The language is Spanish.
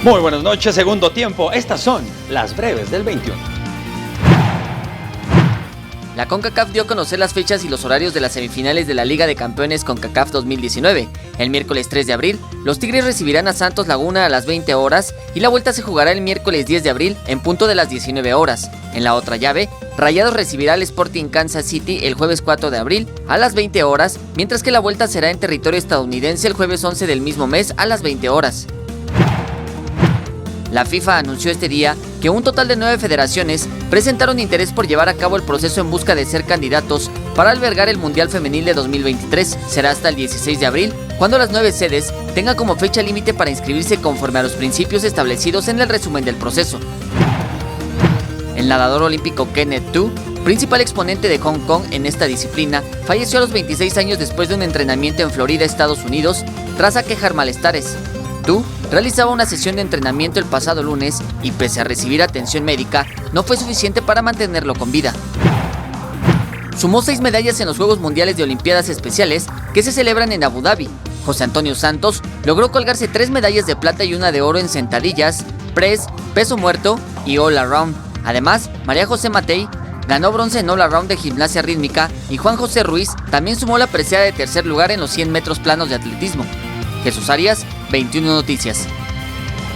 Muy buenas noches, segundo tiempo. Estas son las breves del 21. La CONCACAF dio a conocer las fechas y los horarios de las semifinales de la Liga de Campeones CONCACAF 2019. El miércoles 3 de abril, los Tigres recibirán a Santos Laguna a las 20 horas y la vuelta se jugará el miércoles 10 de abril en punto de las 19 horas. En la otra llave, Rayados recibirá al Sporting Kansas City el jueves 4 de abril a las 20 horas, mientras que la vuelta será en territorio estadounidense el jueves 11 del mismo mes a las 20 horas. La FIFA anunció este día que un total de 9 federaciones presentaron interés por llevar a cabo el proceso en busca de ser candidatos para albergar el Mundial Femenil de 2023. Será hasta el 16 de abril, cuando las 9 sedes tengan como fecha límite para inscribirse conforme a los principios establecidos en el resumen del proceso. El nadador olímpico Kenneth Tu, principal exponente de Hong Kong en esta disciplina, falleció a los 26 años después de un entrenamiento en Florida, Estados Unidos, tras aquejar malestares. Tu realizaba una sesión de entrenamiento el pasado lunes y, pese a recibir atención médica, no fue suficiente para mantenerlo con vida. Sumó 6 medallas en los Juegos Mundiales de Olimpiadas Especiales que se celebran en Abu Dhabi. José Antonio Santos logró colgarse 3 medallas de plata y 1 de oro en sentadillas, press, peso muerto y all around. Además, María José Matei ganó bronce en all around de gimnasia rítmica y Juan José Ruiz también sumó la presea de tercer lugar en los 100 metros planos de atletismo. Jesús Arias, 21 Noticias.